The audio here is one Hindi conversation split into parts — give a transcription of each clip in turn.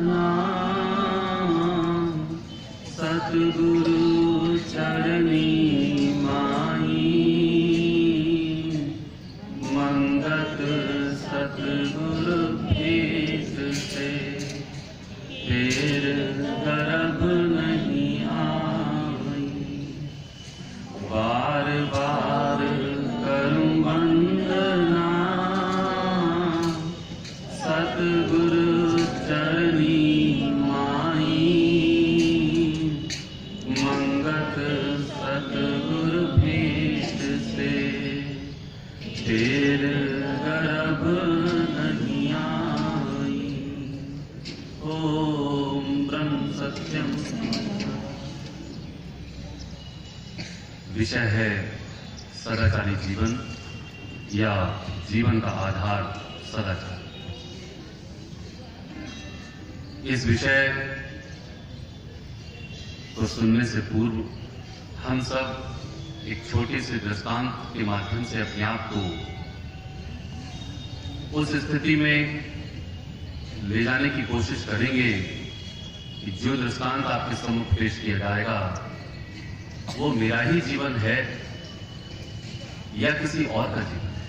नाम सतगुरु चरणी माई मंगत सतगुरु भेट से फिर गर्भ नहीं आई। बार बार करूं वंदना सतगुरु चरणी माई मंगत सतगुरु भेट से फिर गर्भ नहीं आई। ओम ब्रह्म सत्यम। विषय है सदाचारी जीवन या जीवन का आधार सदाचार। इस विषय को सुनने से पूर्व हम सब एक छोटे से दृष्टांत के माध्यम से अपने आप को उस स्थिति में ले जाने की कोशिश करेंगे कि जो दृष्टांत आपके सम्मुख पेश किया जाएगा वो मेरा ही जीवन है या किसी और का जीवन है।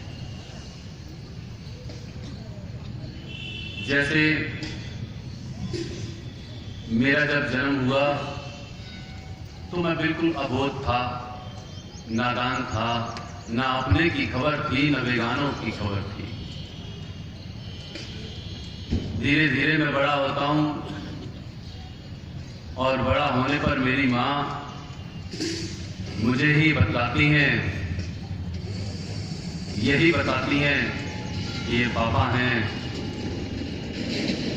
जैसे मेरा जब जन्म हुआ तो मैं बिल्कुल अबोध था, नादान था, ना अपने की खबर थी न बेगानों की खबर थी। धीरे धीरे मैं बड़ा होता हूं और बड़ा होने पर मेरी मां मुझे ही बतलाती हैं, यही बताती हैं कि ये पापा हैं,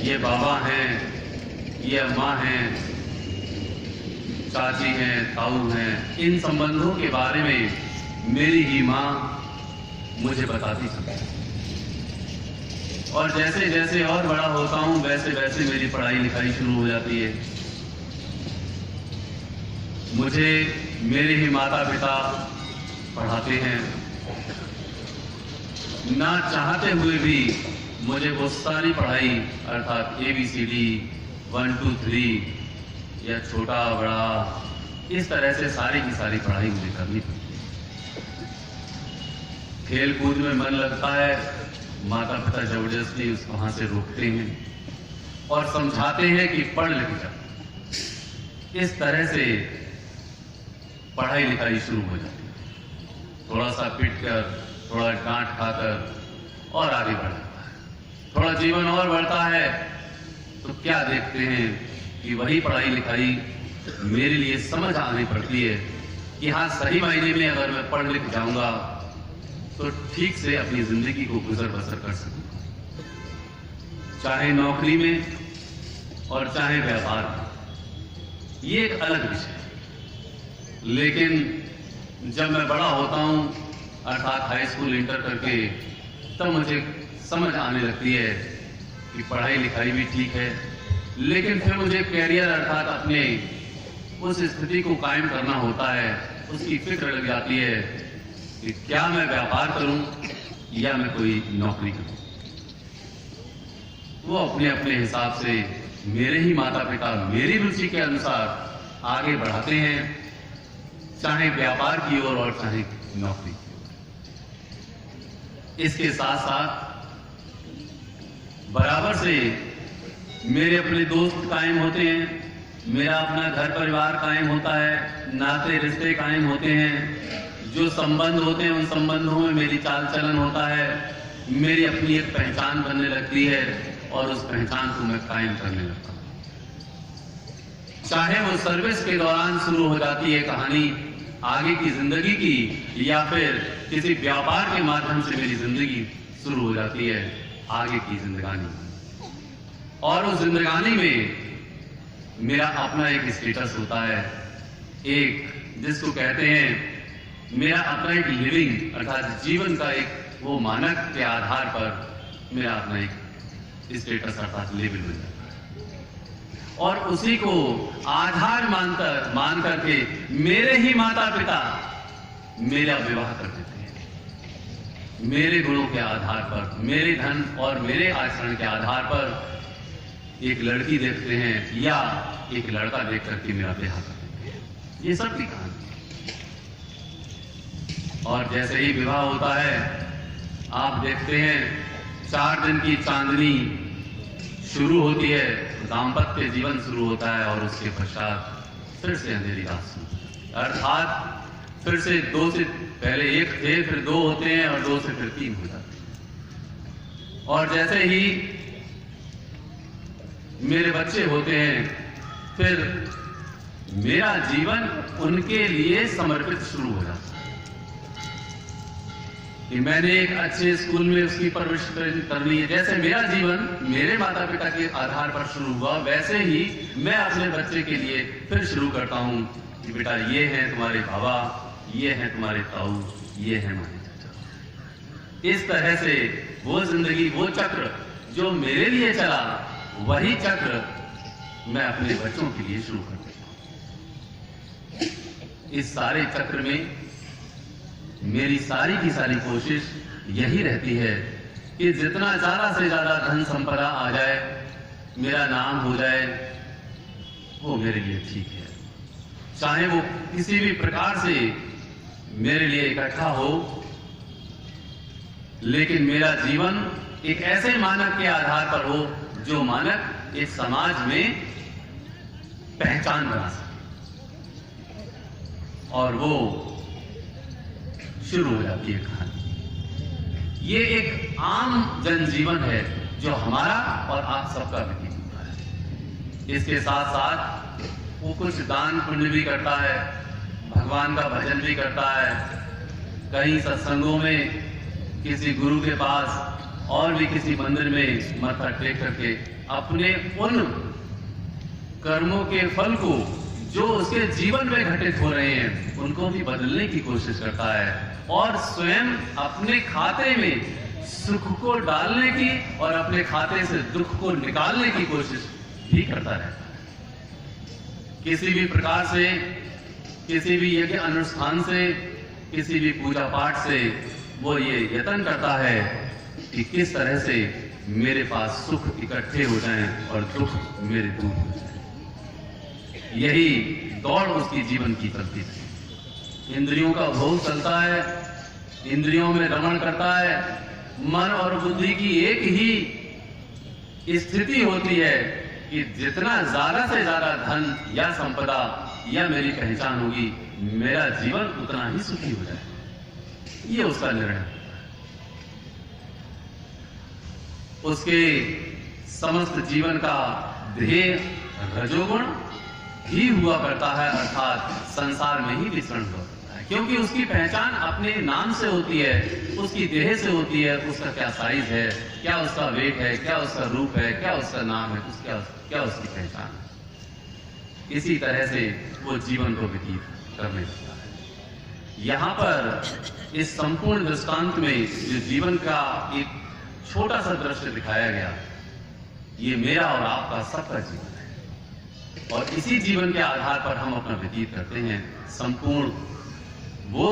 ये बाबा हैं, ये अम्मा हैं, चाची हैं, ताऊ हैं। इन संबंधों के बारे में मेरी ही मां मुझे बताती थी। और जैसे जैसे और बड़ा होता हूं वैसे वैसे मेरी पढ़ाई लिखाई शुरू हो जाती है। मुझे मेरे ही माता पिता पढ़ाते हैं। ना चाहते हुए भी मुझे वो सारी पढ़ाई अर्थात ABCD 1 2 3 या छोटा बड़ा इस तरह से सारी की सारी पढ़ाई मुझे करनी पड़ती है। खेल कूद में मन लगता है, माता पिता जबरदस्ती उसको वहां से रोकते हैं और समझाते हैं कि पढ़ लिख जा। इस तरह से पढ़ाई लिखाई शुरू हो जाती है। थोड़ा सा पिट कर, थोड़ा डांट खाकर और आगे बढ़ जाता है। थोड़ा जीवन और बढ़ता है तो क्या देखते हैं कि वही पढ़ाई लिखाई मेरे लिए समझ आनी पड़ती है कि हाँ, सही मायने में अगर मैं पढ़ लिख जाऊंगा तो ठीक से अपनी जिंदगी को गुजर बसर कर सकूंगा, चाहे नौकरी में और चाहे व्यापार में। ये एक अलग विषय है। लेकिन जब मैं बड़ा होता हूं अर्थात हाई स्कूल इंटर करके, तब मुझे समझ आने लगती है कि पढ़ाई लिखाई भी ठीक है, लेकिन फिर मुझे कैरियर अर्थात अपने उस स्थिति को कायम करना होता है। उसकी फिक्र लग जाती है कि क्या मैं व्यापार करूं या मैं कोई नौकरी करूं। वो अपने अपने हिसाब से मेरे ही माता पिता मेरी रुचि के अनुसार आगे बढ़ाते हैं, चाहे व्यापार की ओर और चाहे नौकरी की ओर। इसके साथ साथ बराबर से मेरे अपने दोस्त कायम होते हैं, मेरा अपना घर परिवार कायम होता है, नाते रिश्ते कायम होते हैं। जो संबंध होते हैं उन संबंधों में मेरी चाल चलन होता है, मेरी अपनी एक पहचान बनने लगती है और उस पहचान को मैं कायम करने लगता हूं। चाहे वो सर्विस के दौरान शुरू हो जाती है कहानी आगे की जिंदगी की, या फिर किसी व्यापार के माध्यम से मेरी जिंदगी शुरू हो जाती है आगे की जिंदगानी। और उस जिंदगानी में मेरा अपना एक स्टेटस होता है, एक जिसको कहते हैं मेरा अपना एक लिविंग अर्थात जीवन का एक वो मानक के आधार पर मेरा अपना एक स्टेटस अर्थात लेवल हो जाता है। और उसी को आधार मान करके मेरे ही माता पिता मेरा विवाह कर देते हैं। मेरे गुणों के आधार पर, मेरे धन और मेरे आचरण के आधार पर एक लड़की देखते हैं या एक लड़का देख करके मेरा ब्याह कर देते हैं। ये सब की कहानी। और जैसे ही विवाह होता है आप देखते हैं 4 दिन की चांदनी शुरू होती है, दाम्पत्य जीवन शुरू होता है और उसके पश्चात फिर से अंधेरी रात शुरू होती है। अर्थात फिर से 2 से पहले 1 थे, फिर 2 होते हैं और 2 से फिर 3 हो जाते हैं। और जैसे ही मेरे बच्चे होते हैं फिर मेरा जीवन उनके लिए समर्पित शुरू हो जाता है कि मैंने एक अच्छे स्कूल में उसकी परवरिश करनी है। जैसे मेरा जीवन मेरे माता पिता के आधार पर शुरू हुआ, वैसे ही मैं अपने बच्चे के लिए फिर शुरू करता हूं कि बेटा ये हैं तुम्हारे बाबा, ये हैं तुम्हारे ताऊ, ये हैं हमारे चाचा। इस तरह से वो जिंदगी, वो चक्र जो मेरे लिए चला, वही चक्र मैं अपने बच्चों के लिए शुरू कर देता हूं। इस सारे चक्र में मेरी सारी की सारी कोशिश यही रहती है कि जितना ज्यादा से ज्यादा धन संपदा आ जाए, मेरा नाम हो जाए, वो मेरे लिए ठीक है। चाहे वो किसी भी प्रकार से मेरे लिए इकट्ठा हो, लेकिन मेरा जीवन एक ऐसे मानक के आधार पर हो जो मानक इस समाज में पहचान बना सके। और वो शुरू हो जाती है कहानी। ये एक आम जनजीवन है जो हमारा और आप सबका व्यतीत होता है। इसके साथ साथ वो कुछ दान पुण्य भी करता है, भगवान का भजन भी करता है, कहीं सत्संगों में किसी गुरु के पास और भी किसी मंदिर में मत्था टेक करके अपने उन कर्मों के फल को जो उसके जीवन में घटित हो रहे हैं उनको भी बदलने की कोशिश करता है और स्वयं अपने खाते में सुख को डालने की और अपने खाते से दुख को निकालने की कोशिश भी करता रहता है। किसी भी प्रकार से, किसी भी यज्ञ अनुष्ठान से, किसी भी पूजा पाठ से वो ये यत्न करता है कि किस तरह से मेरे पास सुख इकट्ठे हो जाएं और दुख मेरे दूर हो जाए। यही दौड़ उसकी जीवन की चलती है। इंद्रियों का भोग चलता है, इंद्रियों में रमण करता है। मन और बुद्धि की एक ही स्थिति होती है कि जितना ज्यादा से ज्यादा धन या संपदा या मेरी पहचान होगी, मेरा जीवन उतना ही सुखी हो जाए। ये उसका निर्णय है। उसके समस्त जीवन का ध्येय रजोगुण ही हुआ करता है, अर्थात संसार में ही विचरण हुआ करता है। क्योंकि उसकी पहचान अपने नाम से होती है, उसकी देह से होती है, उसका क्या साइज है, क्या उसका वेट है, क्या उसका रूप है, क्या उसका नाम है, क्या उसकी पहचान है। इसी तरह से वो जीवन को व्यतीत करने लगता है। यहाँ पर इस संपूर्ण दृष्टांत में जो जीवन का एक छोटा सा दृश्य दिखाया गया, ये मेरा और आपका सबका जीवन है और इसी जीवन के आधार पर हम अपना व्यतीत करते हैं। संपूर्ण वो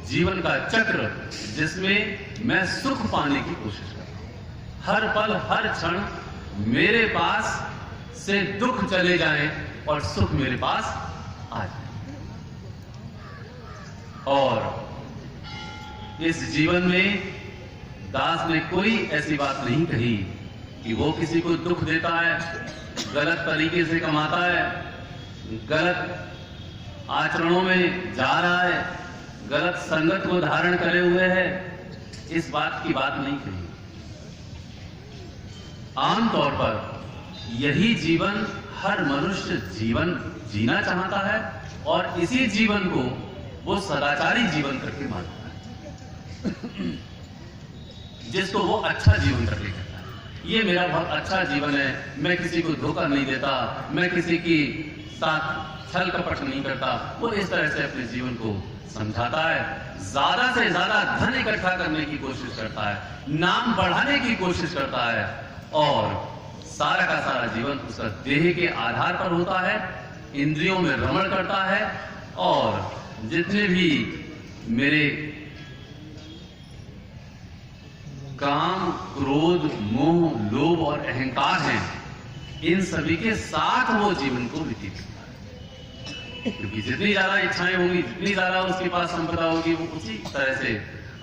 जीवन का चक्र जिसमें मैं सुख पाने की कोशिश करता हूं। हर पल हर क्षण मेरे पास से दुख चले जाएं और सुख मेरे पास आ जाए। और इस जीवन में दास ने कोई ऐसी बात नहीं कही कि वो किसी को दुख देता है, गलत तरीके से कमाता है, गलत आचरणों में जा रहा है, गलत संगत को धारण करे हुए है। इस बात की बात नहीं कही। आमतौर पर यही जीवन हर मनुष्य जीवन जीना चाहता है और इसी जीवन को वो सदाचारी जीवन करके मानता है, जिसको वो अच्छा जीवन करके कहता है। ये मेरा बहुत अच्छा जीवन है, मैं किसी को धोखा नहीं देता, मैं किसी की साथ छल कपट नहीं करता। वो इस तरह से अपने जीवन को समझाता है। ज्यादा से ज्यादा धन इकट्ठा करने की कोशिश करता है, नाम बढ़ाने की कोशिश करता है और सारा का सारा जीवन उसका देह के आधार पर होता है, इंद्रियों में रमण करता है और जितने भी मेरे काम, क्रोध, मोह, लोभ और अहंकार हैं, इन सभी के साथ वो जीवन को व्यतीत करता है। क्योंकि जितनी ज्यादा इच्छाएं होंगी, जितनी ज्यादा उसके पास संपदा होगी, वो उसी तरह से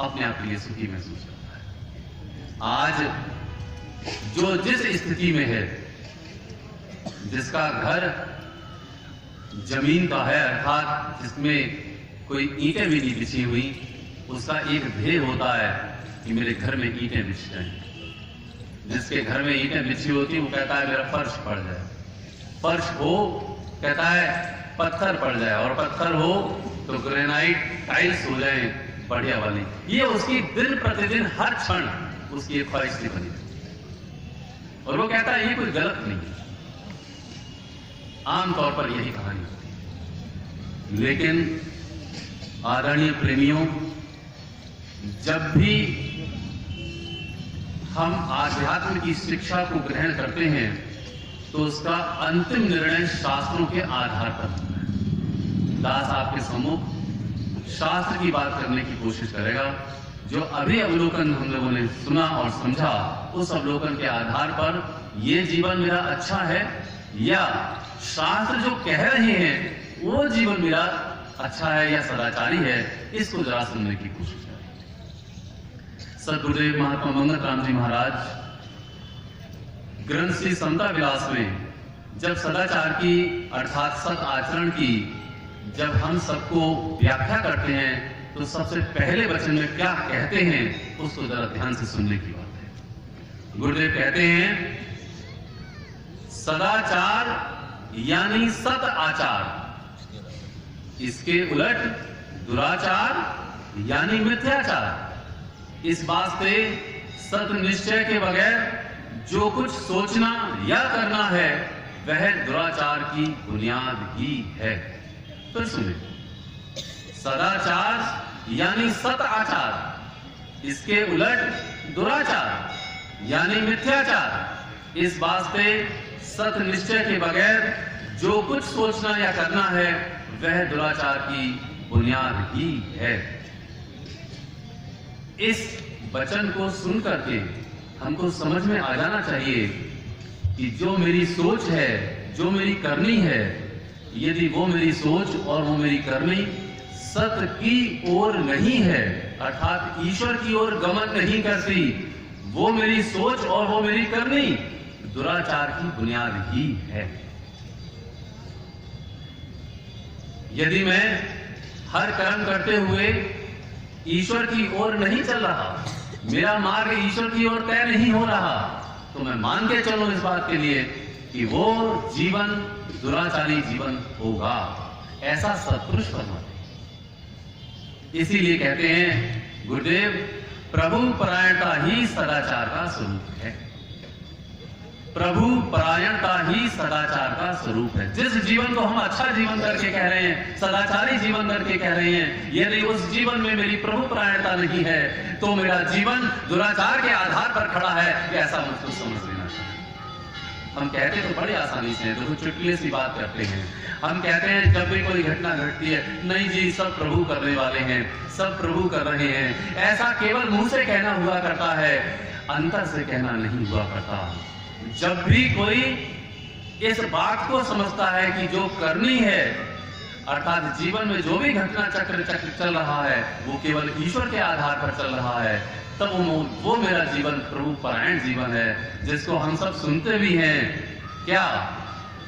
अपने आप के लिए सुखी महसूस करता है। आज जो जिस स्थिति में है, जिसका घर जमीन का है, अर्थात जिसमें कोई ईंटें भी नहीं बिछी हुई, उसका एक ध्येय होता है कि मेरे घर में ईंटें बिछ जाएं। जिसके घर में ईंटें बिछी होती, वो कहता है मेरा फर्श पड़ जाए, फर्श हो कहता है पत्थर पड़ जाए, और पत्थर हो तो ग्रेनाइट टाइल्स हो जाए बढ़िया वाली। ये उसकी दिन प्रतिदिन हर क्षण उसकी एक ख्वाहिश थी बनी, और वो कहता है ये कोई गलत नहीं है। आमतौर पर यही कहानी होती है। लेकिन आदरणीय प्रेमियों, जब भी हम आध्यात्म की शिक्षा को ग्रहण करते हैं तो उसका अंतिम निर्णय शास्त्रों के आधार पर होता है। दास आपके सम्मुख शास्त्र की बात करने की कोशिश करेगा। जो अभी अवलोकन हम लोगों ने सुना और समझा, उस अवलोकन के आधार पर ये जीवन मेरा अच्छा है या शास्त्र जो कह रहे हैं वो जीवन मेरा अच्छा है या सदाचारी है, इसको जरा सुनने की कोशिश करें। सदगुरुदेव महात्मा मंगत राम जी महाराज ग्रंथ श्री समता विलास में जब सदाचार की अर्थात सत आचरण की जब हम सबको व्याख्या करते हैं तो सबसे पहले वचन में क्या कहते हैं उसको जरा ध्यान से सुनने की बात है। गुरुदेव कहते हैं सदाचार यानी सत आचार, इसके उलट दुराचार यानी मिथ्याचार। इस वास्ते सत निश्चय के बगैर जो कुछ सोचना या करना है वह दुराचार की बुनियाद ही है। फिर सुने, सदाचार यानी सत आचार, इसके उलट दुराचार यानी मिथ्याचार। इस वास्ते सत निश्चय के बगैर जो कुछ सोचना या करना है वह दुराचार की बुनियाद ही है। इस वचन को सुन करके हमको समझ में आ जाना चाहिए कि जो मेरी सोच है, जो मेरी करनी है, यदि वो मेरी सोच और वो मेरी करनी सत्य की ओर नहीं है, अर्थात ईश्वर की ओर गमन नहीं करती, वो मेरी सोच और वो मेरी करनी दुराचार की बुनियाद ही है। यदि मैं हर कर्म करते हुए ईश्वर की ओर नहीं चल रहा, मेरा मार्ग ईश्वर की ओर तय नहीं हो रहा, तो मैं मान के चलूं इस बात के लिए कि वो जीवन दुराचारी जीवन होगा। ऐसा सत्पुरुष फरमाते। इसीलिए कहते हैं गुरुदेव, प्रभु परायणता ही सदाचार का स्वरूप है। प्रभु परायणता ही सदाचार का स्वरूप है। जिस जीवन को हम अच्छा जीवन करके कह रहे हैं, सदाचारी जीवन करके कह रहे हैं, यदि उस जीवन में मेरी प्रभु परायणता नहीं है तो मेरा जीवन दुराचार के आधार पर खड़ा है, ऐसा मुझको समझ लेना चाहिए। हम कहते तो बड़ी आसानी से, देखो चुटकुले सी बात करते हैं। हम कहते हैं जब भी कोई घटना घटती है, नहीं जी सब प्रभु करने वाले हैं, सब प्रभु कर रहे हैं, ऐसा केवल मुंह से कहना हुआ करता है, अंतर से कहना नहीं हुआ करता। जब भी कोई इस बात को समझता है कि जो करनी है, अर्थात जीवन में जो भी घटना चक्र चल रहा है वो केवल ईश्वर के आधार पर चल रहा है, तब वो मेरा जीवन प्रभु परायण जीवन है, जिसको हम सब सुनते भी हैं। क्या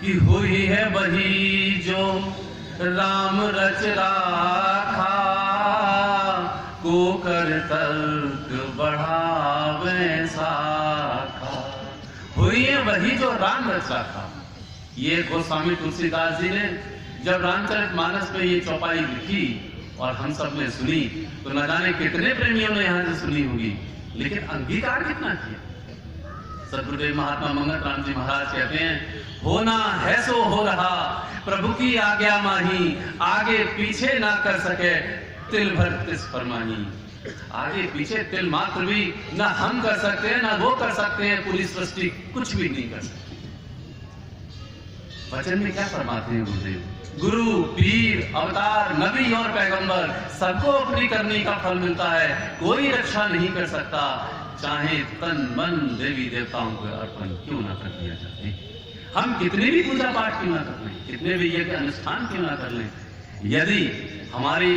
कि हुई है वही जो राम रच राखा, को कर तर्क बढ़ावे साखा। हुई है वही जो राम रच राखा। ये गोस्वामी तुलसीदास जी ने जब रामचरितमानस में ये चौपाई लिखी और हम सब ने सुनी, तो न जाने कितने प्रेमियों ने यहां से सुनी होगी, लेकिन अंगीकार कितना किया। सदगुरुदेव महात्मा मंगत राम जी महाराज कहते हैं, होना है सो हो रहा, प्रभु की आज्ञा माही, आगे पीछे ना कर सके तिल भर तिस फरमाही। आगे पीछे तिल मात्र भी ना हम कर सकते हैं, ना वो कर सकते हैं, पूरी सृष्टि कुछ भी नहीं कर सकती। वचन में क्या फरमाते हैं गुरुदेव? गुरु, पीर, अवतार, नबी और पैगंबर सबको अपनी करनी का फल मिलता है, कोई रक्षा नहीं कर सकता, चाहे तन मन देवी देवताओं को अर्पण क्यों ना कर दिया जाए। हम कितने भी पूजा पाठ क्यों ना कर लें, कितने भी यज्ञ अनुष्ठान क्यों ना कर लें, यदि हमारे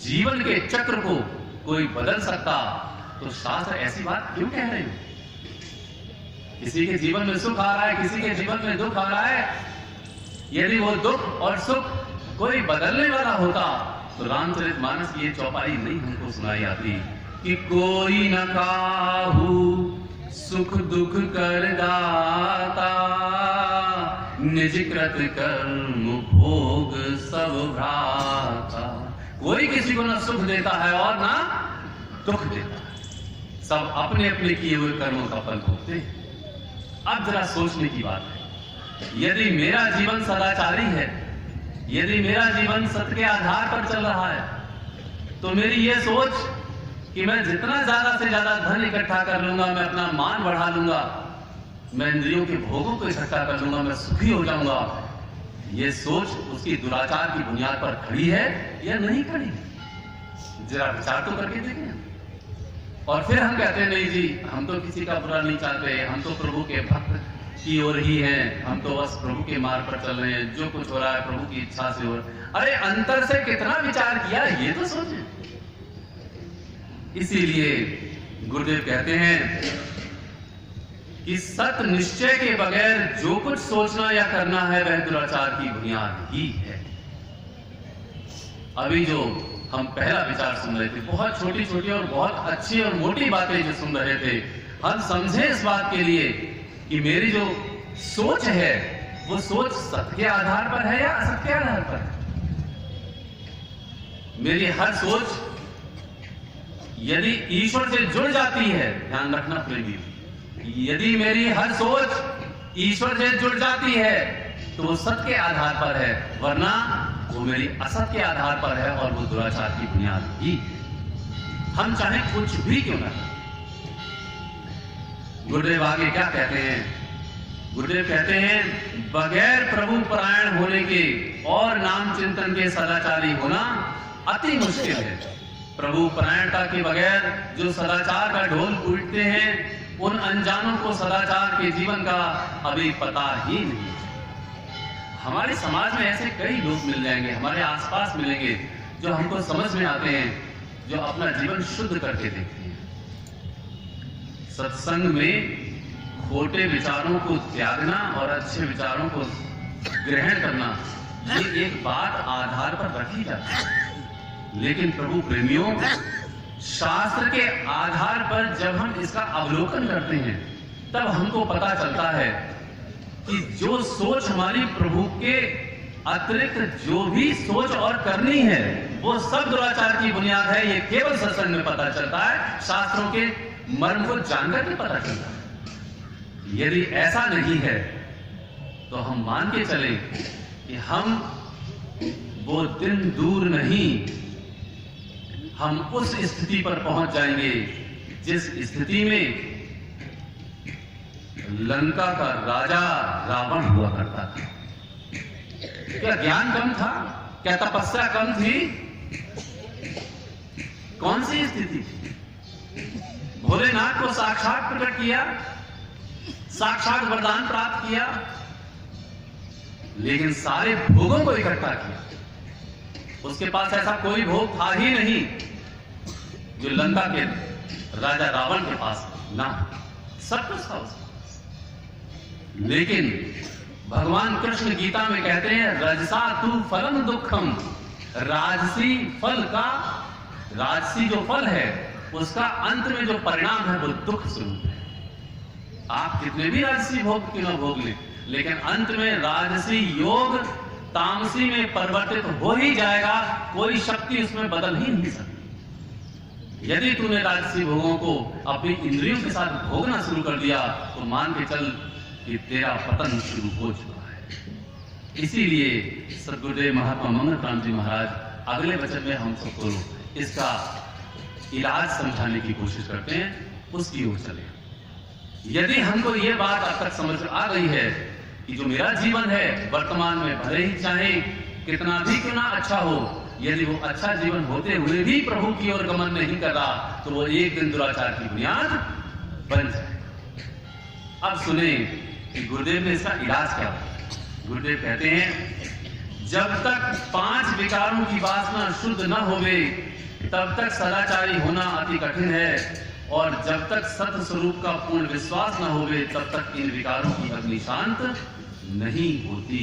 जीवन के चक्र को कोई बदल सकता तो शास्त्र ऐसी बात क्यों कह रहे हैं? किसी के जीवन में सुख आ रहा है, किसी के जीवन में दुख आ रहा है, यदि वो दुख और सुख कोई बदलने वाला होता तो रामचरितमानस की ये चौपाई नहीं हमको सुनाई आती कि कोई न काहू सुख दुख कर दाता, निज कृत कर्म भोग सब भ्राता। कोई किसी को ना सुख देता है और ना दुख देता है, सब अपने अपने किए हुए कर्मों का फल भोगते हैं। अब जरा सोचने की बात है, यदि मेरा जीवन सदाचारी है, यदि मेरा जीवन सत्य के आधार पर चल रहा है, तो मेरी ये सोच कि मैं जितना ज्यादा से ज्यादा धन इकट्ठा कर लूंगा, मैं अपना मान बढ़ा लूंगा, मैं इंद्रियों के भोगों को इकट्ठा कर लूंगा, मैं सुखी हो जाऊंगा, ये सोच उसकी दुराचार की बुनियाद पर खड़ी है या नहीं खड़ी? जरा विचार तो करके देखें। और फिर हम कहते हैं नहीं जी, हम तो किसी का बुरा नहीं चाहते, हम तो प्रभु के भक्त की ओर ही हैं, हम तो बस प्रभु के मार्ग पर चल रहे हैं, जो कुछ हो रहा है प्रभु की इच्छा से हो रहा है। अरे अंतर से कितना विचार किया ये तो सोचें। इसीलिए गुरुदेव कहते हैं कि सत्य निश्चय के बगैर जो कुछ सोचना या करना है वह दुराचार की बुनियाद ही है। अभी जो हम पहला विचार सुन रहे थे, बहुत छोटी छोटी और बहुत अच्छी और मोटी बातें जो सुन रहे थे, हम समझे इस बात के लिए कि मेरी जो सोच है वो सोच सत्य के आधार पर है या असत्य के आधार पर है। मेरी हर सोच यदि ईश्वर से जुड़ जाती है, ध्यान रखना प्रेमी, यदि मेरी हर सोच ईश्वर से जुड़ जाती है तो वो सत्य के आधार पर है, वरना वो मेरी असत्य के आधार पर है और वो दुराचार की बुनियाद ही है। हम चाहे कुछ भी क्यों ना। गुरुदेव आगे क्या कहते हैं? गुरुदेव कहते हैं बगैर प्रभु परायण होने के और नाम चिंतन के सदाचारी होना अति मुश्किल है। प्रभु परायणता के बगैर जो सदाचार का ढोल पीटते हैं, उन अनजानों को सदाचार के जीवन का अभी पता ही नहीं। हमारे समाज में ऐसे कई लोग मिल जाएंगे, हमारे आसपास मिलेंगे, जो हमको समझ में आते हैं, जो अपना जीवन शुद्ध करके देखते हैं। सत्संग में खोटे विचारों को त्यागना और अच्छे विचारों को ग्रहण करना, ये एक बात आधार पर रखी जाती है। लेकिन प्रभु प्रेमियों, शास्त्र के आधार पर जब हम इसका अवलोकन करते हैं तब हमको पता चलता है कि जो सोच हमारी प्रभु के अतिरिक्त जो भी सोच और करनी है वो सब दुराचार की बुनियाद है। ये केवल सत्संग में पता चलता है, शास्त्रों के मर्म को जानकर के पता चलता है। यदि ऐसा नहीं है तो हम मान के चले कि हम वो दिन दूर नहीं, हम उस स्थिति पर पहुंच जाएंगे जिस स्थिति में लंका का राजा रावण हुआ करता था। क्या ज्ञान कम था? क्या तपस्या कम थी? कौन सी स्थिति थी? भोलेनाथ को साक्षात प्रकट किया, साक्षात वरदान प्राप्त किया, लेकिन सारे भोगों को इकट्ठा किया। उसके पास ऐसा कोई भोग था ही नहीं जो लंका के राजा रावण के पास ना, सब कुछ था उसके पास। लेकिन भगवान कृष्ण गीता में कहते हैं रजसा तु फलम दुखम, राजसी फल का, राजसी जो फल है उसका अंत में जो परिणाम है वो दुख स्वरूप है। आप कितने भी राजसी भोग क्यों ना भोग लें, लेकिन अंत में राजसी योग तामसी में परिवर्तित हो ही जाएगा, कोई शक्ति उसमें बदल ही नहीं सकती। यदि तूने राजसी भोगों को अपनी इंद्रियों के साथ भोगना शुरू कर दिया तो मान के चल कि तेरा पतन शुरू हो चुका है। इसीलिए सद्गुरुदेव महात्मा मंगल प्राण जी महाराज अगले वचन में हम सबको इसका इलाज समझाने की कोशिश करते हैं, उसकी ओर चले। यदि हमको ये बात अब तक समझ आ गई है कि जो मेरा जीवन है वर्तमान में भले ही चाहे कितना भी क्यों ना अच्छा हो, यदि वो अच्छा जीवन होते हुए भी प्रभु की ओर गमन नहीं कर रहा तो वो एक दिन दुराचार की बुनियाद बन जाए। अब सुने कि गुरुदेव ने इसका इलाज क्या बताया। गुरुदेव कहते हैं जब तक 5 विकारों की वासना शुद्ध न होवे तब तक सदाचारी होना अति कठिन है, और जब तक सत्य स्वरूप का पूर्ण विश्वास न होवे तब तक इन विकारों की अग्नि शांत नहीं होती,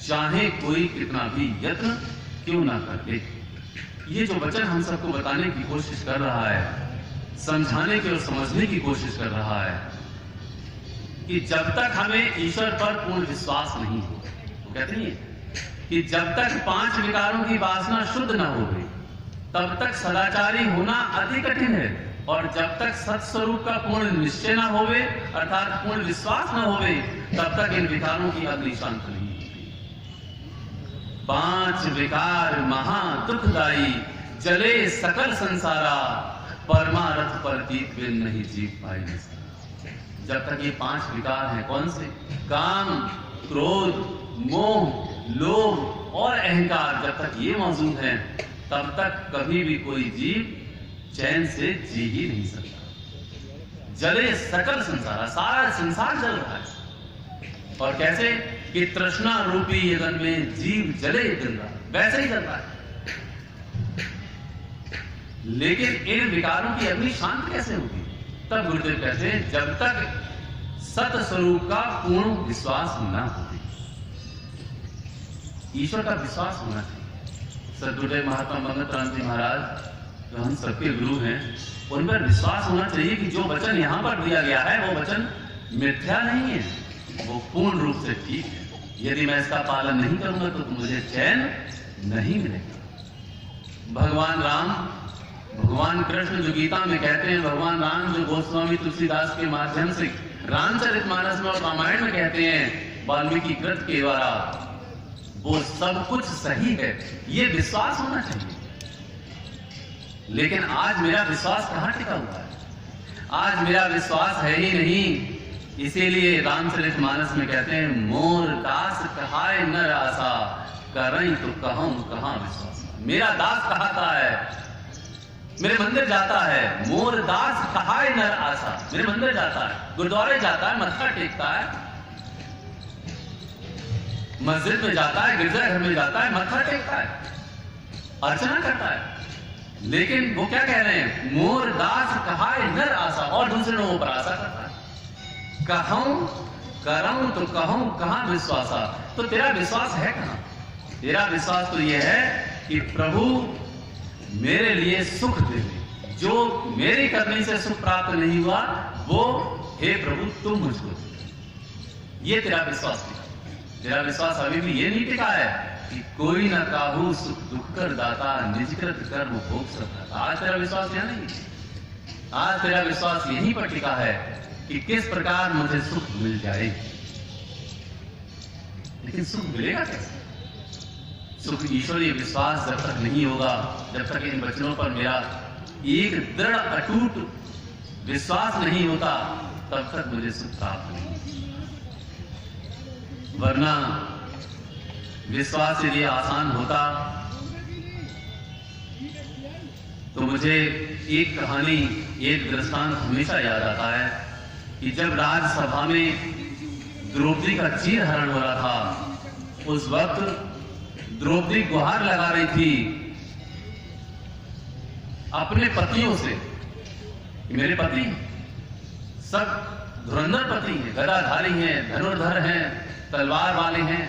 चाहे कोई कितना भी यत्न क्यों ना कर ले। ये जो वचन हम सबको बताने की कोशिश कर रहा है, समझाने की और समझने की कोशिश कर रहा है कि जब तक हमें ईश्वर पर पूर्ण विश्वास नहीं हो, वो कहते हैं कि जब तक 5 विकारों की वासना शुद्ध ना हो गई तब तक सदाचारी होना अति कठिन है, और जब तक सत्स्वरूप का पूर्ण निश्चय ना होवे अर्थात पूर्ण विश्वास ना होवे तब तक इन विकारों की अग्नि शांत नहीं होती। 5 विकार महा दुखदाई जले सकल संसारा, परमारथ परतीत बिन नहीं जीव पाई। जब तक ये 5 विकार हैं, कौन से? काम, क्रोध, मोह, लोभ और अहंकार, जब तक ये मौजूद हैं तब तक कभी भी कोई जीव चैन से जी ही नहीं सकता। जले सकल संसार, सारा संसार जल रहा है। और कैसे? कि तृष्णा रूपी यगन में जीव जले दिन रात, वैसे ही जल रहा है। लेकिन इन विकारों की अग्नि शांत कैसे होगी? तब गुरुदेव कहते हैं जब तक सत स्वरूप का पूर्ण विश्वास न हो। ईश्वर का विश्वास होना चाहिए। सदगुरुदेव महात्मा मंगत राम जी महाराज जो हम सबके गुरु हैं, उन पर विश्वास होना चाहिए कि जो वचन यहाँ पर दिया गया है वो वचन मिथ्या नहीं है, वो पूर्ण रूप से ठीक है। यदि मैं इसका पालन नहीं करूंगा तो मुझे चैन नहीं मिलेगा। भगवान राम, भगवान कृष्ण जो गीता में कहते हैं, भगवान राम जो गोस्वामी तुलसीदास के माध्यम से रामचरितमानस में और रामायण में कहते हैं, वाल्मीकि कृत के द्वारा, वो सब कुछ सही है, ये विश्वास होना चाहिए। लेकिन आज मेरा विश्वास कहां टिका हुआ है? आज मेरा विश्वास है ही नहीं। इसीलिए रामचरितमानस में कहते हैं, मोर दास कहाय नर आसा, करई तो कहूं कहां विश्वास। मेरा दास कहाता है, मेरे मंदिर जाता है, मोर दास कहाय नर आसा, मेरे मंदिर जाता है, गुरुद्वारे जाता है, मत्था टेकता है, मस्जिद में जाता है, गिरजाघर में जाता है, मत्था टेकता है, अर्चना करता है। लेकिन वो क्या कह रहे हैं? मोर दास कहाय नर आशा, और दूसरे लोगों पर आशा करता है। कहूं करऊं तो कहूं कहां विश्वासा। तो तेरा विश्वास है कहां? तेरा विश्वास तो यह है कि प्रभु मेरे लिए सुख दे दे, जो मेरी करने से सुख प्राप्त नहीं हुआ वो हे प्रभु तुम मुझको दे। ये तेरा विश्वास टिका। तेरा विश्वास अभी भी ये नहीं टिका है कि कोई ना काहू सुख दुख कर दाता, निजकृत कर्म भोग सकता। आज तेरा विश्वास यह नहीं। आज तेरा विश्वास यहीं पर टिका है कि किस प्रकार मुझे सुख मिल जाए। लेकिन सुख मिलेगा कैसे? सुख ईश्वरीय विश्वास जब तक नहीं होगा, जब तक इन वचनों पर मेरा एक दृढ़ अटूट विश्वास नहीं होता, तब तक मुझे सुख प्राप्त नहीं। वरना विश्वास यदि आसान होता तो मुझे एक कहानी, एक दृष्टांत हमेशा याद आता है कि जब राज्यसभा में द्रौपदी का चीरहरण हो रहा था, उस वक्त द्रौपदी गुहार लगा रही थी अपने पतियों से, मेरे पति सब धुरंधर पति हैं, गदाधारी हैं, धनुर्धर हैं, तलवार वाले हैं,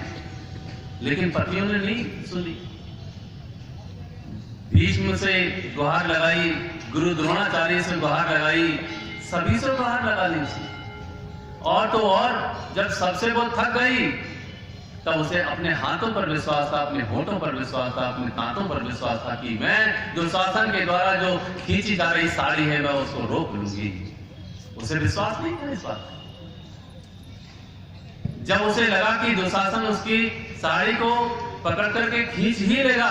लेकिन पतियों ने नहीं सुनी। भीष्म से गुहार लगाई, गुरु द्रोणाचार्य से गुहार लगाई, सभी से गुहार लगा ली उसने। और तो और जब सबसे वो थक गई तब उसे अपने हाथों पर विश्वास था, अपने होठों पर विश्वास था, अपने दांतों पर विश्वास था कि मैं दुशासन के द्वारा जो खींची जा रही साड़ी है मैं उसको रोक लूंगी। उसे विश्वास नहीं था इस बात। जब उसे लगा कि दुशासन उसकी साड़ी को पकड़ करके खींच ही लेगा,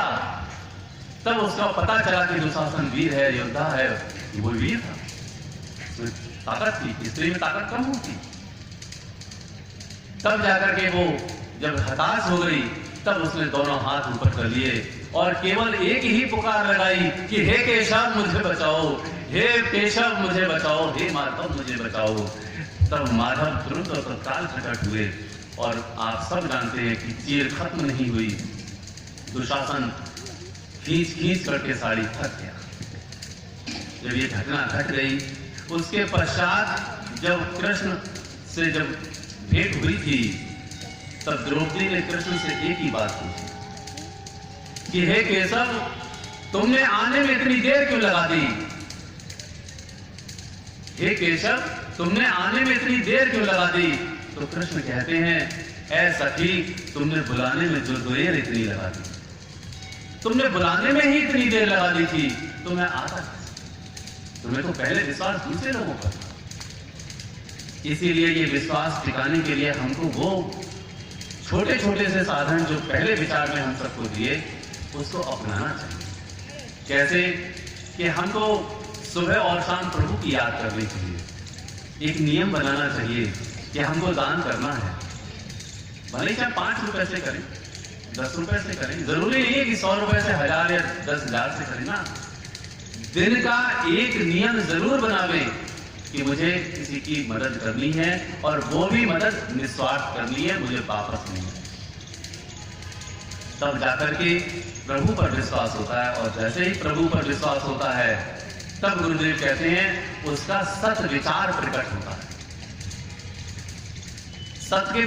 तब उसका पता चला कि दुशासन वीर है, योद्धा है। वो वीर था, ताकत थी, स्त्री में ताकत कम होती। तब जाकर के वो जब हताश हो गई, तब उसने दोनों हाथ ऊपर कर लिए और केवल एक ही पुकार लगाई कि हे केशव मुझे बचाओ, हे केशव मुझे बचाओ, हे माधव मुझे बचाओ। तब माधव तुरंत और तत्काल प्रकट हुए और आप सब जानते हैं कि चीर खत्म नहीं हुई। दुशासन खींच खींच करके साड़ी थक गया। जब ये घटना घट गई, उसके पश्चात जब कृष्ण से जब भेंट हुई थी, तब द्रौपदी ने कृष्ण से एक ही बात पूछी कि हे केशव, तुमने आने में इतनी देर क्यों लगा दी? हे केशव, तुमने आने में इतनी देर क्यों लगा दी? तो कृष्ण कहते हैं, ऐ सखी, तुमने बुलाने में जो देर इतनी लगा दी, तुमने बुलाने में ही इतनी देर लगा दी थी, तो मैं आता कैसे? तुम्हें तो पहले विश्वास दूसरे लोगों पर था। इसीलिए ये विश्वास टिकाने के लिए हमको वो छोटे छोटे से साधन जो पहले विचार में हम सबको दिए, उसको अपनाना चाहिए। कैसे कि हमको सुबह और शाम प्रभु की याद करनी चाहिए। एक नियम बनाना चाहिए कि हमको दान करना है, भले चाहे 5 रुपए से करें, 10 रुपए से करें, जरूरी नहीं है कि 100 रुपए से 1000 या 10,000 से करें ना। दिन का एक नियम जरूर बनावे कि मुझे किसी की मदद करनी है, और वो भी मदद निस्वार्थ करनी है, मुझे वापस नहीं है। तब जाकर के प्रभु पर विश्वास होता है, और जैसे ही प्रभु पर विश्वास होता है, तब गुरुदेव कहते हैं उसका सत विचार प्रकट होता है। सत्य के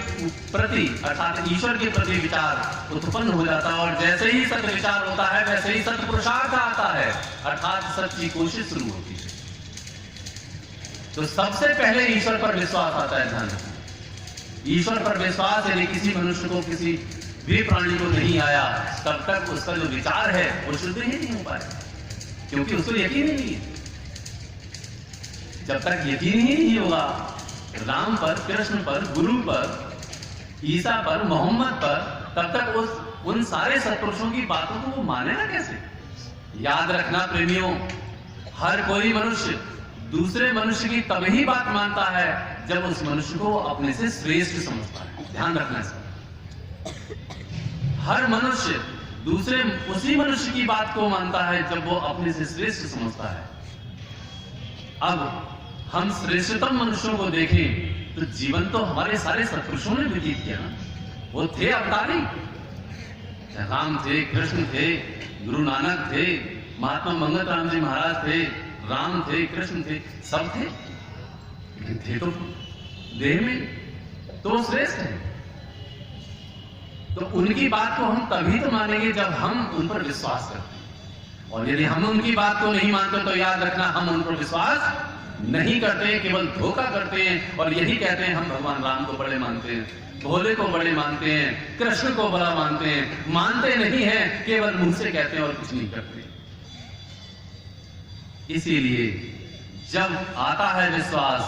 प्रति अर्थात ईश्वर के प्रति विचार उत्पन्न हो जाता है, और जैसे ही सत्य विचार होता है, वैसे ही सत्य पुरुषार्थ आता है, अर्थात सत्य की कोशिश शुरू होती है। तो सबसे पहले ईश्वर पर विश्वास आता है। ध्यान रखना, ईश्वर पर विश्वास यदि किसी मनुष्य को, किसी भी प्राणी को नहीं आया, तब तक उसका जो विचार है वो शुद्ध ही नहीं हो पाएगा, क्योंकि उसको यकीन ही नहीं है। जब तक यकीन ही नहीं होगा राम पर, कृष्ण पर, गुरु पर, ईसा पर, मोहम्मद पर, तब तक उन सारे सत्पुरुषों की बातों को वो मानेगा कैसे? याद रखना प्रेमियों, हर कोई मनुष्य दूसरे मनुष्य की तब ही बात मानता है जब उस मनुष्य को अपने से श्रेष्ठ समझता है। ध्यान रखना इसका। हर मनुष्य दूसरे उसी मनुष्य की बात को मानता है जब वो अपने से श्रेष्ठ समझता है। अब हम श्रेष्ठतम मनुष्यों को देखें तो जीवन तो हमारे सारे सत्पुरुषों ने व्यतीत किया ना। वो थे अवतारी, राम थे, कृष्ण थे, गुरु नानक थे, महात्मा मंगल राम जी महाराज थे, राम थे, कृष्ण थे, सब थे, लेकिन थे तो देह में तो श्रेष्ठ है। तो उनकी बात को हम तभी तो मानेंगे जब हम उन पर विश्वास करते हैं, और यदि हम उनकी बात को नहीं मानते तो याद रखना हम उन पर विश्वास नहीं करते, केवल धोखा करते हैं और यही कहते हैं हम भगवान राम को बड़े मानते हैं, भोले को बड़े मानते हैं, कृष्ण को बड़ा मानते हैं। मानते नहीं है, केवल मुंह से कहते हैं और कुछ नहीं करते। इसीलिए जब आता है विश्वास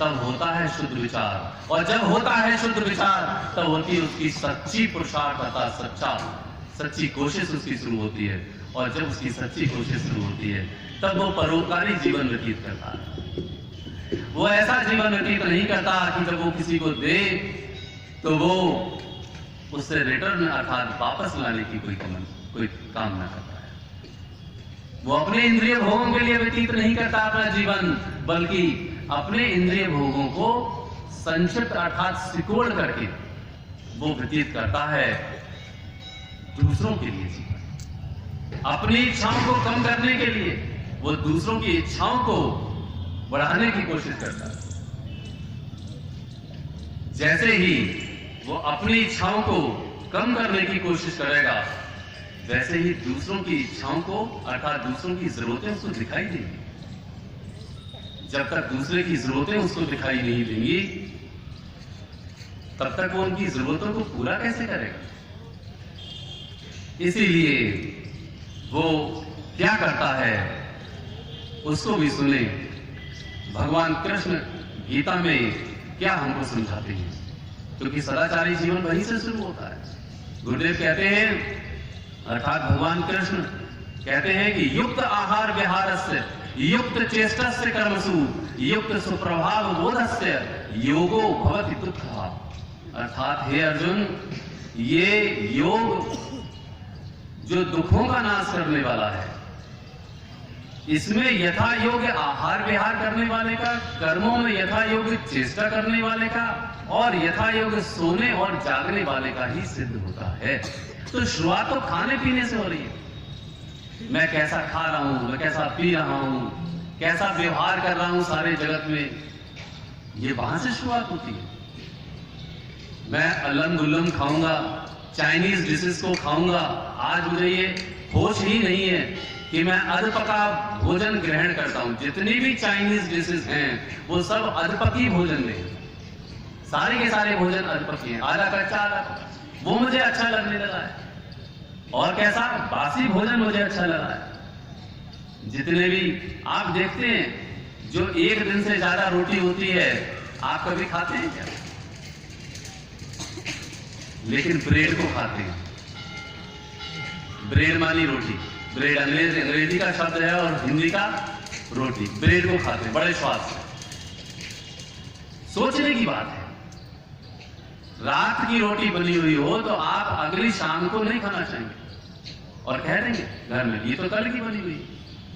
तब होता है शुद्ध विचार, और जब होता है शुद्ध विचार तब होती है उसकी सच्ची पुरुषार्थ अर्थात सच्ची कोशिश उसकी शुरू होती है, और जब उसकी सच्ची कोशिश शुरू होती है तब वो परोपकारी जीवन व्यतीत करता है। वो ऐसा जीवन व्यतीत नहीं करता कि जब वो किसी को दे तो वो उससे रिटर्न अर्थात वापस लाने की कोई काम ना करता है। वो अपने इंद्रिय भोगों के लिए व्यतीत नहीं करता अपना जीवन, बल्कि अपने इंद्रिय भोगों को संक्षिप्त अर्थात सिकोड़ करके वो व्यतीत करता है दूसरों के लिए जीवन। अपनी इच्छाओं को कम करने के लिए वो दूसरों की इच्छाओं को बढ़ाने की कोशिश करता है। जैसे ही वो अपनी इच्छाओं को कम करने की कोशिश करेगा, वैसे ही दूसरों की इच्छाओं को अर्थात दूसरों की जरूरतें उसको दिखाई देंगी। जब तक दूसरे की जरूरतें उसको दिखाई नहीं देंगी, तब तक वो उनकी जरूरतों को पूरा कैसे करेगा? इसीलिए वो क्या करता है उसको भी सुने। भगवान कृष्ण गीता में क्या हमको समझाते हैं, क्योंकि सदाचारी जीवन वहीं से शुरू होता है। गुरुदेव कहते हैं अर्थात भगवान कृष्ण कहते हैं कि युक्त आहार विहारस्य, युक्त चेष्टस्य कर्मसु, युक्त सुप्रभाव बोधस्य योगो भवति दुःखः। अर्थात हे अर्जुन, ये योग जो दुखों का नाश करने वाला है, इसमें यथा योग्य आहार विहार करने वाले का, कर्मों में यथा योग्य चेष्टा करने वाले का और यथा योग्य सोने और जागने वाले का ही सिद्ध होता है। तो शुरुआत तो खाने पीने से हो रही है। मैं कैसा खा रहा हूं, मैं कैसा पी रहा हूं, कैसा व्यवहार कर रहा हूं सारे जगत में, ये वहां से शुरुआत होती है। मैं अल्लम गुल्लम खाऊंगा, चाइनीज डिशेस को खाऊंगा, आज मुझे ये होश ही नहीं है कि मैं अधपका भोजन ग्रहण करता हूं। जितनी भी चाइनीज डिशेस हैं वो सब अधपकी भोजन में है। सारे के सारे भोजन अधपकी हैं, आधा कच्चा आधा पका। वो मुझे अच्छा लगने लगा है। और कैसा बासी भोजन मुझे अच्छा लगा है। जितने भी आप देखते हैं जो एक दिन से ज्यादा रोटी होती है, आप कभी खाते हैं क्या? लेकिन ब्रेड को खाते हैं। ब्रेड मानी रोटी, ब्रेड अंग्रेजी का शब्द है और हिंदी का रोटी। ब्रेड को खाते हैं बड़े स्वाद से। सोचने की बात है, रात की रोटी बनी हुई हो तो आप अगली शाम को नहीं खाना चाहेंगे और कह देंगे घर में ये तो कल की बनी हुई।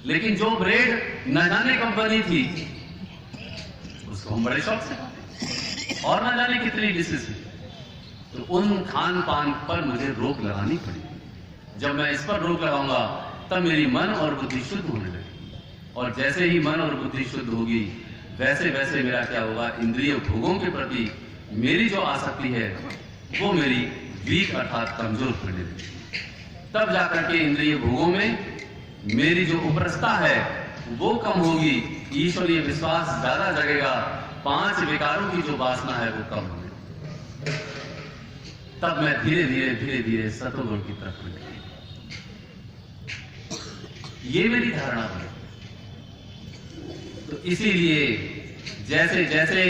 लेकिन जो ब्रेड न जाने कब बनी थी उसको हम बड़े शौक से खाते हैं और न जाने कितनी डिशेस है। तो उन खान पान पर मुझे रोक लगानी पड़ी। जब मैं इस पर रोक लगाऊंगा तब मेरी मन और बुद्धि शुद्ध होने लगेगी। और जैसे ही मन और बुद्धि शुद्ध होगी वैसे वैसे मेरा क्या होगा, इंद्रिय भोगों के प्रति मेरी जो आसक्ति है वो मेरी वीक अर्थात कमजोर पड़ने लगेगी। तब जाकर के इंद्रिय भोगों में मेरी जो उपरसता है वो कम होगी, ईश्वरीय विश्वास ज्यादा जगेगा, 5 विकारों की जो वासना है वो कम होगी। तब मैं धीरे धीरे सतोगुण की तरफ बढ़ूंगा। ये मेरी धारणा है। तो इसीलिए जैसे जैसे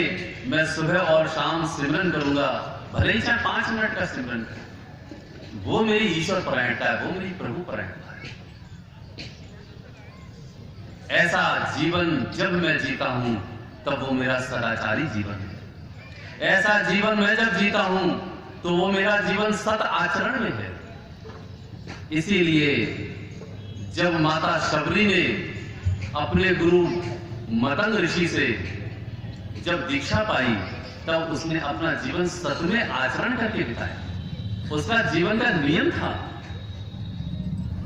मैं सुबह और शाम सिमरन करूंगा, भले ही चाहे 5 मिनट का सिमरन करें, वो मेरी ईश्वर परायणता है, वो मेरी प्रभु परायणता है। ऐसा जीवन जब मैं जीता हूं तब वो मेरा सदाचारी जीवन है। ऐसा जीवन मैं जब जीता हूं तो वो मेरा जीवन सत आचरण में है। इसीलिए जब माता शबरी ने अपने गुरु मतंग ऋषि से जब दीक्षा पाई तब उसने अपना जीवन सत में आचरण करके बिताया। उसका जीवन का नियम था।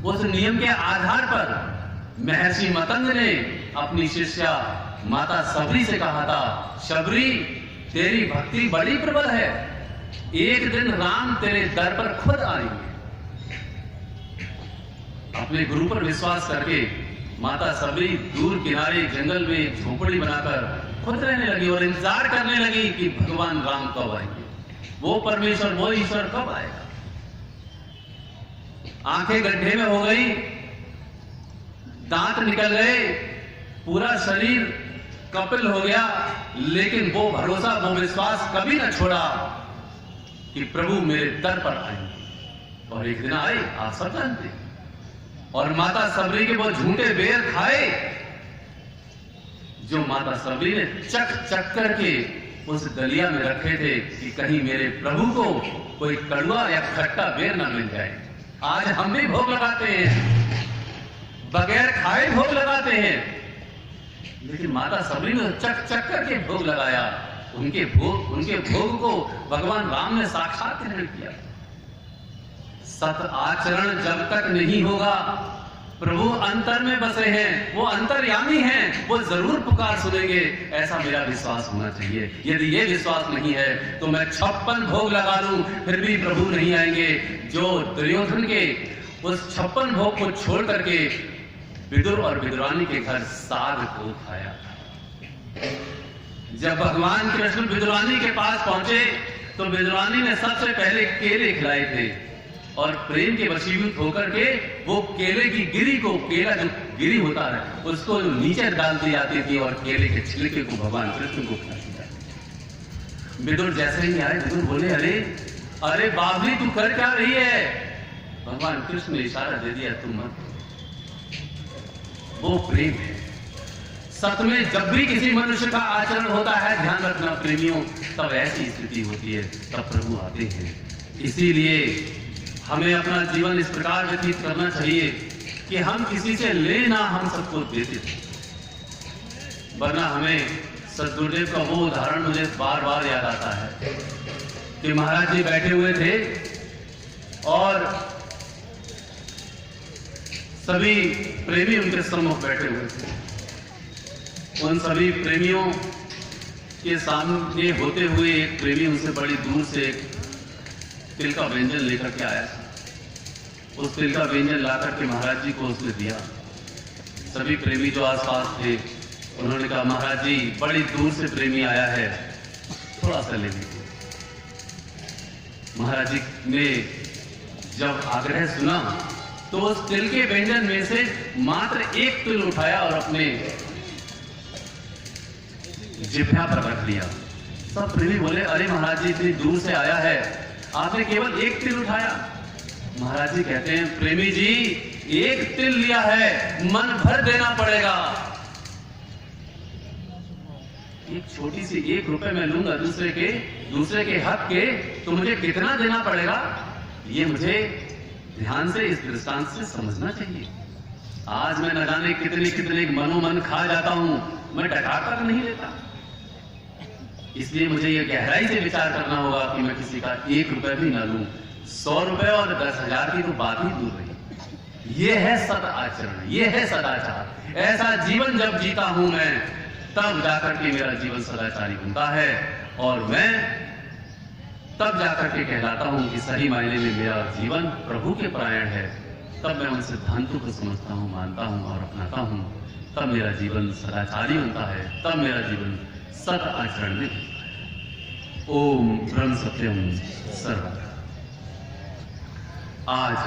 उस नियम के आधार पर महर्षि मतंग ने अपनी शिष्या माता शबरी से कहा था, शबरी तेरी भक्ति बड़ी प्रबल है, एक दिन राम तेरे दर पर खुद आएंगे। अपने गुरु पर विश्वास करके माता शबरी दूर किनारे जंगल में झोपड़ी बनाकर खुद रहने लगी और इंतजार करने लगी कि भगवान राम कब आएंगे, वो परमेश्वर वो ईश्वर कब आएगा। आंखें गड्ढे में हो गई, दांत निकल गए, पूरा शरीर कपिल हो गया, लेकिन वो भरोसा वो विश्वास कभी न छोड़ा कि प्रभु मेरे दर पर आएंगे। और एक दिन आए, आप सब जानते हैं। और माता शबरी के वो झूठे बेर खाए जो माता शबरी ने चक चक करके उस दलिया में रखे थे कि कहीं मेरे प्रभु को कोई कड़वा या खट्टा बेर ना मिल जाए। आज हम भी भोग लगाते हैं, बगैर खाए भोग लगाते हैं, लेकिन माता शबरी ने चक चक करके भोग लगाया। उनके भोग को भगवान राम ने साक्षात ग्रहण किया। सत आचरण जब तक नहीं होगा, प्रभु अंतर में बसे हैं, वो अंतर्यामी हैं, वो जरूर पुकार सुनेंगे, ऐसा मेरा विश्वास होना चाहिए। यदि ये विश्वास नहीं है तो मैं 56 भोग लगा लूं फिर भी प्रभु नहीं आएंगे। जो दुर्योधन के उस 56 भोग को छोड़ करके विदुर और विदुरानी के घर साग को खाया। जब भगवान कृष्ण विदुरानी के पास पहुंचे तो विदुरानी ने सबसे पहले केले खिलाए थे और प्रेम के वशीभूत होकर के वो केले की गिरी को, केला जो गिरी होता है उसको नीचे डाल दी जाती थी और केले के छिलके को भगवान कृष्ण को खिलाती जाती। विदुर जैसे ही आए, विदुर बोले, अरे बाबली तू कर क्या रही है? भगवान कृष्ण ने इशारा दे दिया, तुम मत। वो प्रेम है। सत में जब भी किसी मनुष्य का आचरण होता है, ध्यान रखना प्रेमियों, तब ऐसी स्थिति होती है, तब प्रभु आते हैं। इसीलिए हमें अपना जीवन इस प्रकार व्यतीत करना चाहिए कि हम किसी से लेना, हम सबको देते थे। वरना हमें सदगुरुदेव का वो उदाहरण मुझे बार बार याद आता है कि महाराज जी बैठे हुए थे और सभी प्रेमी उनके सम्मुख बैठे हुए थे। उन सभी प्रेमियों के सामने होते हुए एक प्रेमी उनसे बड़ी दूर से एक तिल का व्यंजन लेकर के आया। उस तिल का व्यंजन लाकर के महाराज जी को उसने दिया। सभी प्रेमी जो आसपास थे उन्होंने कहा, महाराज जी बड़ी दूर से प्रेमी आया है, थोड़ा सा ले लीजिए। महाराज जी ने जब आग्रह सुना तो उस तिल के व्यंजन में से मात्र एक तिल उठाया और अपने जिह्वा पर रख लिया। सब प्रेमी बोले, अरे महाराज जी इतनी दूर से आया है, आपने केवल एक तिल उठाया। महाराज जी कहते हैं, प्रेमी जी एक तिल लिया है, मन भर देना पड़ेगा। एक छोटी सी 1 रुपए मैं लूंगा दूसरे के हक के, तो मुझे कितना देना पड़ेगा, ये मुझे ध्यान से इस दृष्टांत से समझना चाहिए। आज मैं न जाने कितने मनोमन खा जाता हूं, मैं डकार तक नहीं लेता। इसलिए मुझे यह गहराई से विचार करना होगा कि मैं किसी का 1 रुपए भी ना लूं। 100 रुपए और 10,000 की तो बात ही दूर रही। ये है सद आचरण, ये है सदाचार। ऐसा जीवन जब जीता हूं मैं, तब जाकर के मेरा जीवन सदाचारी बनता है और मैं तब जाकर के कहलाता हूं कि सही मायने में मेरा जीवन प्रभु के परायण है। तब मैं उन सिद्धांतों को समझता हूं, मानता हूं और अपनाता हूं। तब मेरा जीवन सदाचारी होता है, तब मेरा जीवन सत आचरण में होता है। ओम ब्रह्म सत्यम सर्वत्र। आज